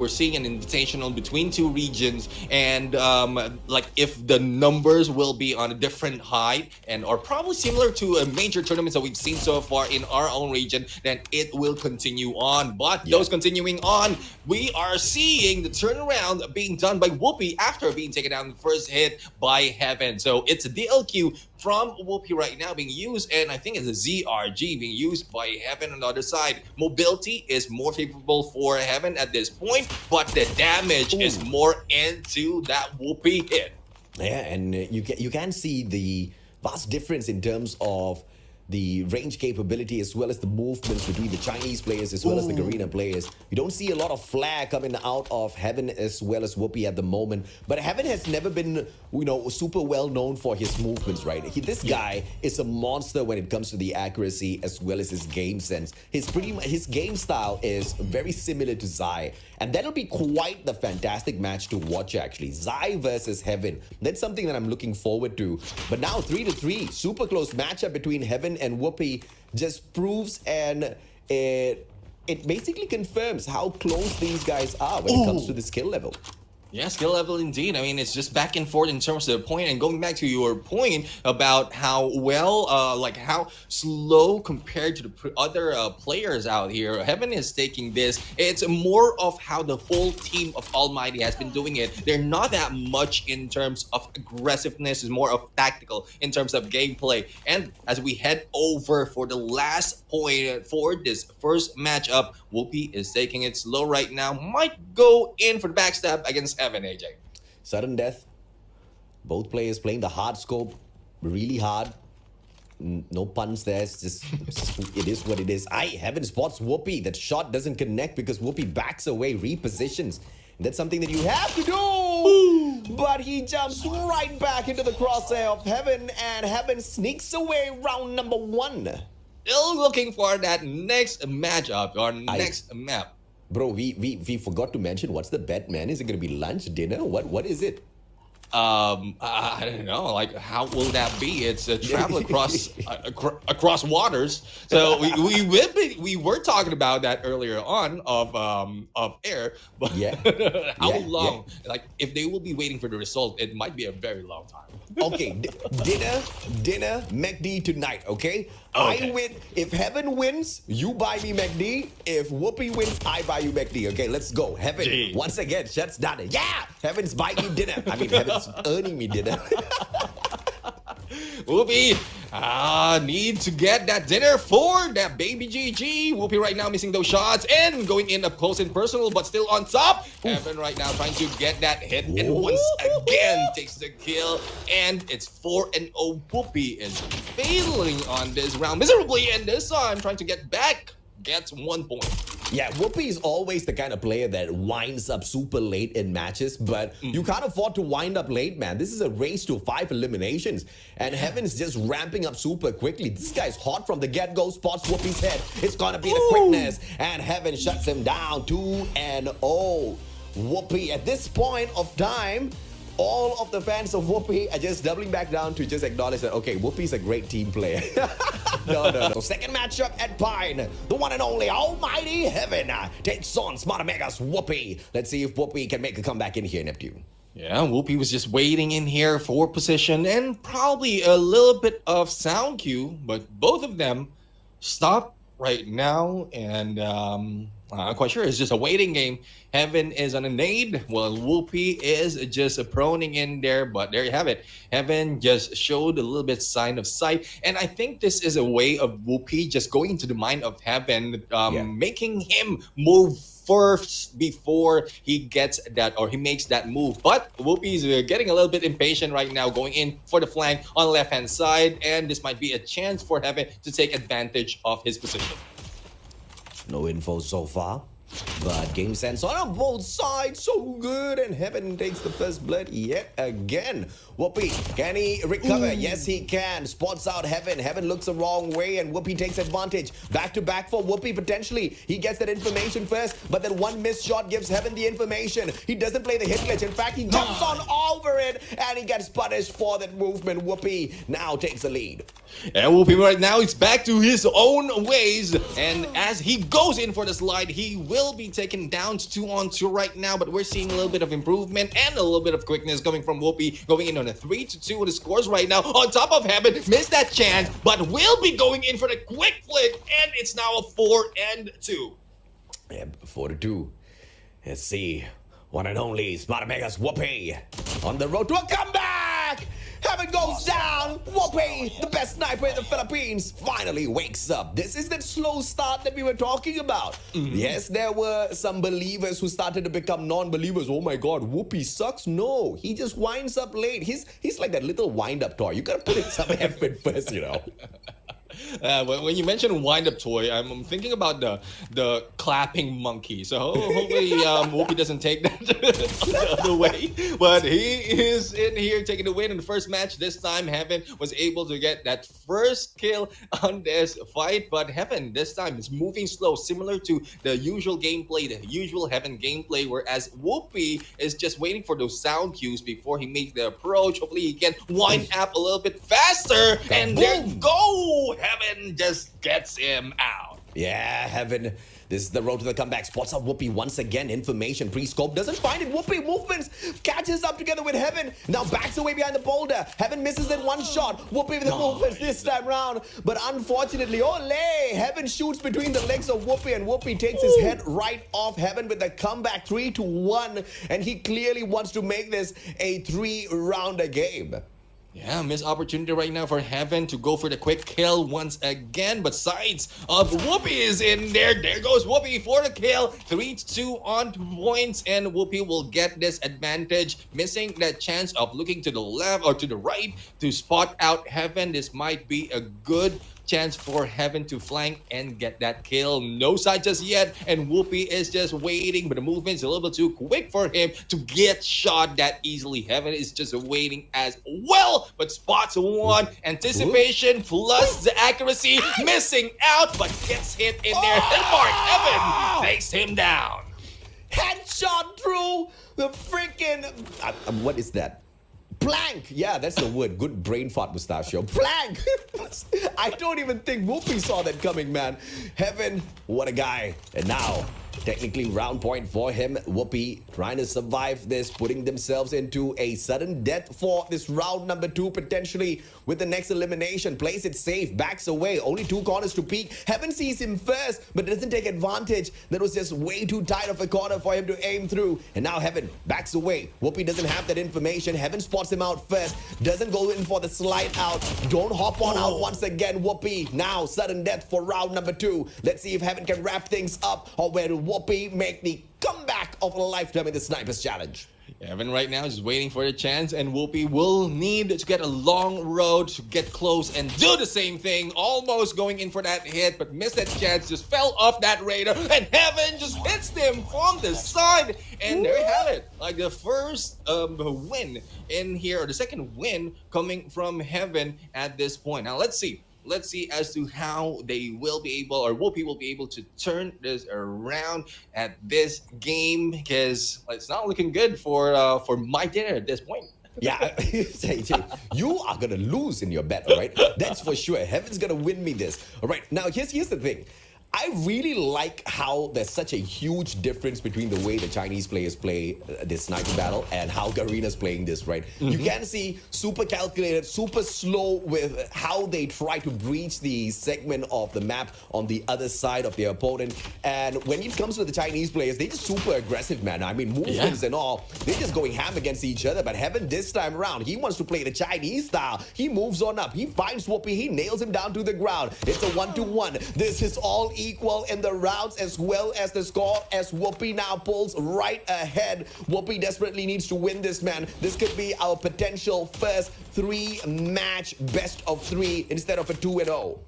we're seeing an invitational between two regions, and like if the numbers will be on a different height and or probably similar to a major tournaments that we've seen so far in our own region, then it will continue on. But those continuing on, we are seeing the turnaround being done by Woopiee after being taken down the first hit by Heaven. So it's a DLQ from Woopiee right now being used, and I think it's a ZRG being used by Heaven on the other side. Mobility is more favorable for Heaven at this point, but the damage is more into that Woopiee hit. Yeah, and you can see the vast difference in terms of the range capability as well as the movements between the Chinese players as well as the Garena players. You don't see a lot of flair coming out of Heaven as well as Woopiee at the moment. But Heaven has never been, super well known for his movements, right? This guy is a monster when it comes to the accuracy as well as his game sense. His game style is very similar to Zai. And that'll be quite the fantastic match to watch, actually. Zai versus Heaven. That's something that I'm looking forward to. But now 3-3, super close matchup between Heaven and Woopiee just proves and it basically confirms how close these guys are when it comes to the skill level. Yeah, skill level indeed. I mean, it's just back and forth in terms of the point. And going back to your point about how well, like how slow compared to the other players out here, Heaven is taking this. It's more of how the whole team of Almighty has been doing it. They're not that much in terms of aggressiveness. It's more of tactical in terms of gameplay. And as we head over for the last point for this first matchup, Woopiee is taking it slow right now. Might go in for the backstab against Heaven, AJ. Sudden death. Both players playing the hard scope really hard. No puns there. It's just, it is what it is. Heaven spots Woopiee. That shot doesn't connect because Woopiee backs away, repositions. And that's something that you have to do. But he jumps right back into the crosshair of Heaven, and Heaven sneaks away round number 1. Still looking for that next matchup or next map. Bro, we forgot to mention what's the bet, man. Is it going to be lunch, dinner? What is it? I don't know. Like, how will that be? It's a travel across across waters. So we were talking about that earlier on of air. But how long? Like, if they will be waiting for the result, it might be a very long time. Okay, dinner, McD tonight. Okay. I win. If Heaven wins, you buy me McD. If Woopiee wins, I buy you McD. Okay, let's go. Heaven once again shuts down. Yeah, Heaven's buying me dinner. I mean, Heaven's earning me dinner. Woopiee need to get that dinner for that baby GG. Woopiee right now missing those shots and going in up close and personal, but still on top. Heaven right now trying to get that hit, and once again takes the kill, and it's 4-0. Woopiee is failing on this round miserably, and this time trying to get back. Gets 1 point. Yeah, Woopiee is always the kind of player that winds up super late in matches, but you can't afford to wind up late, man. This is a race to 5 eliminations, and Heaven's just ramping up super quickly. This guy's hot from the get-go, spots Whoopi's head. It's gonna be the quickness, and Heaven shuts him down. 2-0. Woopiee, at this point of time, all of the fans of Woopiee are just doubling back down to just acknowledge that, okay, Whoopi's a great team player. No. So second matchup at Pine, the one and only Almighty Heaven takes on Smartamega's Woopiee. Let's see if Woopiee can make a comeback in here, Neptune. Yeah, Woopiee was just waiting in here for position and probably a little bit of sound cue, but both of them stopped right now, and I'm quite sure it's just a waiting game. Heaven is on a nade, while Woopiee is just proning in there, but there you have it. Heaven just showed a little bit sign of sight, and I think this is a way of Woopiee just going into the mind of Heaven, making him move first before he gets that, or he makes that move. But Whoopie's getting a little bit impatient right now, going in for the flank on the left-hand side, and this might be a chance for Heaven to take advantage of his position. No info so far, but game sense on both sides so good, and Heaven takes the first blood yet again. Woopiee, can he recover? Yes, he can. Spots out Heaven. Heaven looks the wrong way, and Woopiee takes advantage. Back to back for Woopiee potentially. He gets that information first, but then one missed shot gives Heaven the information. He doesn't play the hit glitch. In fact, he jumps on over it, and he gets punished for that movement. Woopiee now takes the lead. And Woopiee right now is back to his own ways, and as he goes in for the slide, he will will be taken down to 2-on-2 right now, but we're seeing a little bit of improvement and a little bit of quickness coming from Woopiee, going in on a 3-2 with the scores right now. On top of Heaven, missed that chance, but will be going in for the quick flick, and it's now a 4-2. Yeah, 4-2. Let's see. One and only Smart Mega's Woopiee on the road to a comeback! Heaven goes down! Woopiee, the best sniper in the Philippines, finally wakes up. This is that slow start that we were talking about. Yes, there were some believers who started to become non-believers. Oh my god, Woopiee sucks. No, he just winds up late. He's like that little wind-up toy. You gotta put in some effort first, you know. When you mention wind-up toy, I'm thinking about the clapping monkey. So hopefully Woopiee doesn't take that the other way. But he is in here taking the win in the first match. This time, Heaven was able to get that first kill on this fight. But Heaven this time is moving slow, similar to the usual gameplay, the usual Heaven gameplay. Whereas Woopiee is just waiting for those sound cues before he makes the approach. Hopefully he can wind up a little bit faster. And there you go! Heaven just gets him out. Yeah, Heaven. This is the road to the comeback. Spots up Woopiee once again. Information pre-scope. Doesn't find it. Woopiee movements. Catches up together with Heaven. Now backs away behind the boulder. Heaven misses it one shot. Woopiee with the movements this time round. But unfortunately, ole! Heaven shoots between the legs of Woopiee, and Woopiee takes his head right off Heaven with the comeback 3-1. And he clearly wants to make this a 3-rounder game. Yeah, missed opportunity right now for Heaven to go for the quick kill once again. But sides of Woopiee is in there. There goes Woopiee for the kill. 3-2 on points, and Woopiee will get this advantage. Missing that chance of looking to the left or to the right to spot out Heaven. This might be a good chance for Heaven to flank and get that kill. No side just yet, and Woopiee is just waiting, but the movement's a little bit too quick for him to get shot that easily. Heaven is just waiting as well, but spots one. Anticipation plus the accuracy, missing out, but gets hit in there. Mark Heaven takes him down. Headshot through the freaking... what is that? Plank! Yeah, that's the word. Good brain fart, Mustachio. Plank! I don't even think Woopiee saw that coming, man. Heaven, what a guy. And now, technically round point for him. Woopiee trying to survive this, putting themselves into a sudden death for this round number 2, potentially with the next elimination. Plays it safe, backs away. Only 2 corners to peek. Heaven sees him first, but doesn't take advantage. That was just way too tight of a corner for him to aim through. And now Heaven backs away. Woopiee doesn't have that information. Heaven spots him out first. Doesn't go in for the slide out. Don't hop on out once again, Woopiee. Now, sudden death for round number 2. Let's see if Heaven can wrap things up, or where Woopiee make the comeback of a lifetime in the Snipers Challenge. Heaven right now is just waiting for the chance, and Woopiee will need to get a long road to get close and do the same thing. Almost going in for that hit, but missed that chance, just fell off that radar, and Heaven just hits them from the side. And there you have it. Like the first win in here, or the second win coming from Heaven at this point. Now let's see. Let's see as to how they will be able, or Woopiee will be able to turn this around at this game, because it's not looking good for my dinner at this point. Yeah, you are gonna lose in your bet, all right? That's for sure. Heaven's gonna win me this. All right, now here's the thing. I really like how there's such a huge difference between the way the Chinese players play this sniper battle and how Garena's playing this, right? You can see super calculated, super slow with how they try to breach the segment of the map on the other side of their opponent. And when it comes to the Chinese players, they're just super aggressive, man. I mean, movements and all, they're just going ham against each other. But Heaven this time around, he wants to play the Chinese style. He moves on up. He finds Woopiee. He nails him down to the ground. It's a 1-1. This is all equal in the rounds as well as the score, as Woopiee now pulls right ahead. Woopiee desperately needs to win this, man. This could be our potential first 3-match best of 3 instead of a 2-0.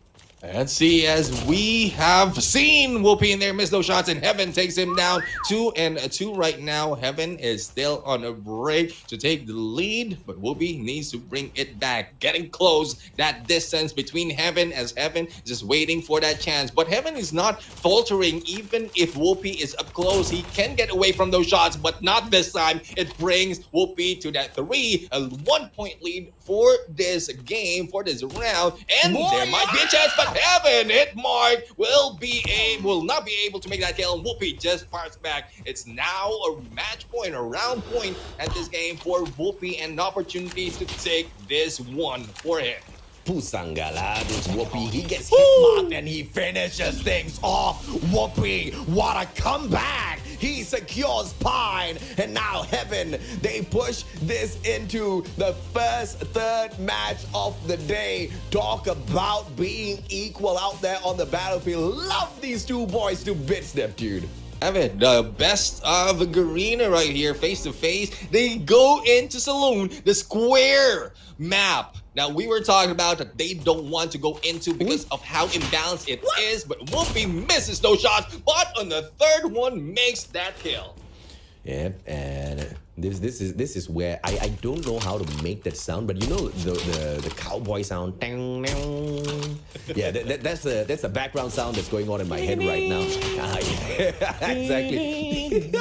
Let's see, as we have seen Woopiee in there miss those shots, and Heaven takes him down 2-2 right now. Heaven is still on a break to take the lead, but Woopiee needs to bring it back, getting close that distance between Heaven, as Heaven is just waiting for that chance. But Heaven is not faltering. Even if Woopiee is up close, he can get away from those shots, but not this time. It brings Woopiee to that 1-point lead for this game, for this round, and there might be a chance, but Heaven hit mark will not be able to make that kill. And Woopiee just fires back. It's now a match point, a round point at this game for Woopiee, and an opportunity to take this one for him. Pusangala, this Woopiee, he gets hit marked and he finishes things off. Woopiee, what a comeback! He secures Pine, and now Heaven, they push this into the third match of the day. Talk about being equal out there on the battlefield. Love these two boys to bits, Neptune. Evan, the best of Garena right here, face to face. They go into Saloon, the square map. Now, we were talking about that they don't want to go into because of how imbalanced it is, but Woopiee misses those shots, but on the third one makes that kill. Yeah, and this is where I don't know how to make that sound, but you know the cowboy sound. Yeah, that's the background sound that's going on in my head right now. Yeah, exactly.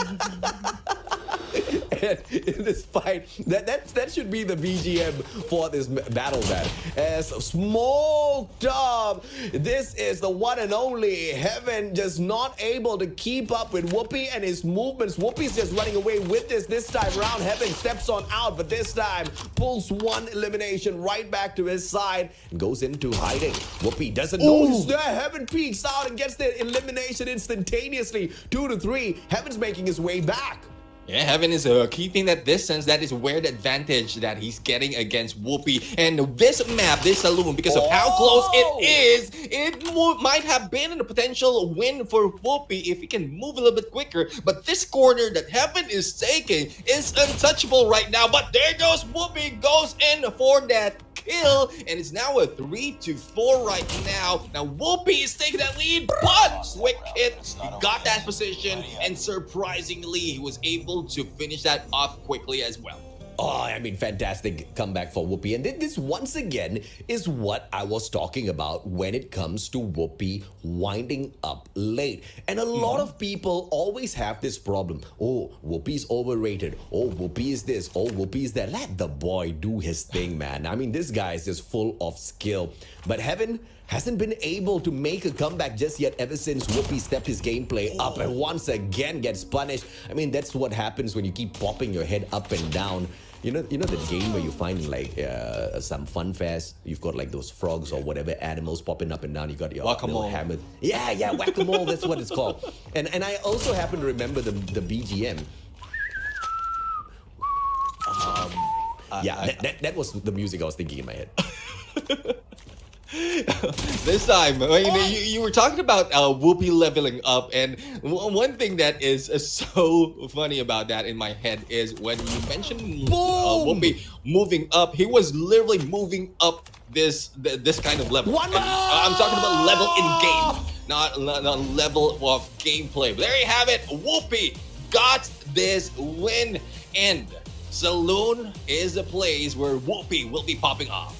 In this fight, that should be the BGM for this battle, man. As smoked up, this is the one and only Heaven, just not able to keep up with Woopiee and his movements. Whoopii's just running away with this time round. Heaven steps on out, but this time pulls one elimination right back to his side and goes into hiding. Woopiee doesn't know he's there. Heaven peeks out and gets the elimination instantaneously. 2 to 3. Heaven's making his way back. Yeah, Heaven is keeping that distance. That is where the advantage that he's getting against Woopiee. And this map, this Saloon, because of how close it is, it might have been a potential win for Woopiee if he can move a little bit quicker. But this corner that Heaven is taking is untouchable right now. But there goes Woopiee, goes in for that kill, and it's now a 3 to 4 right now. Now Woopiee is taking that lead, but quick hit, he got that position, and surprisingly, he was able to finish that off quickly as well. Oh, I mean, fantastic comeback for Woopiee. And this, once again, is what I was talking about when it comes to Woopiee winding up late. And a lot of people always have this problem. Oh, Whoopii's overrated. Oh, Woopiee is this. Oh, Woopiee is that. Let the boy do his thing, man. I mean, this guy is just full of skill. But Heaven hasn't been able to make a comeback just yet ever since Woopiee stepped his gameplay up and once again gets punished. I mean, that's what happens when you keep popping your head up and down. You know the game where you find like some fun fairs, you've got like those frogs or whatever animals popping up and down. You got your little hammer. Yeah, whack-a-mole. That's what it's called. And I also happen to remember the BGM. That was the music I was thinking in my head. This time, you were talking about Woopiee leveling up, and one thing that is so funny about that in my head is when you mentioned Woopiee moving up, he was literally moving up this kind of level. I'm talking about level in game, not level of gameplay. But there you have it. Woopiee got this win, and Saloon is a place where Woopiee will be popping off.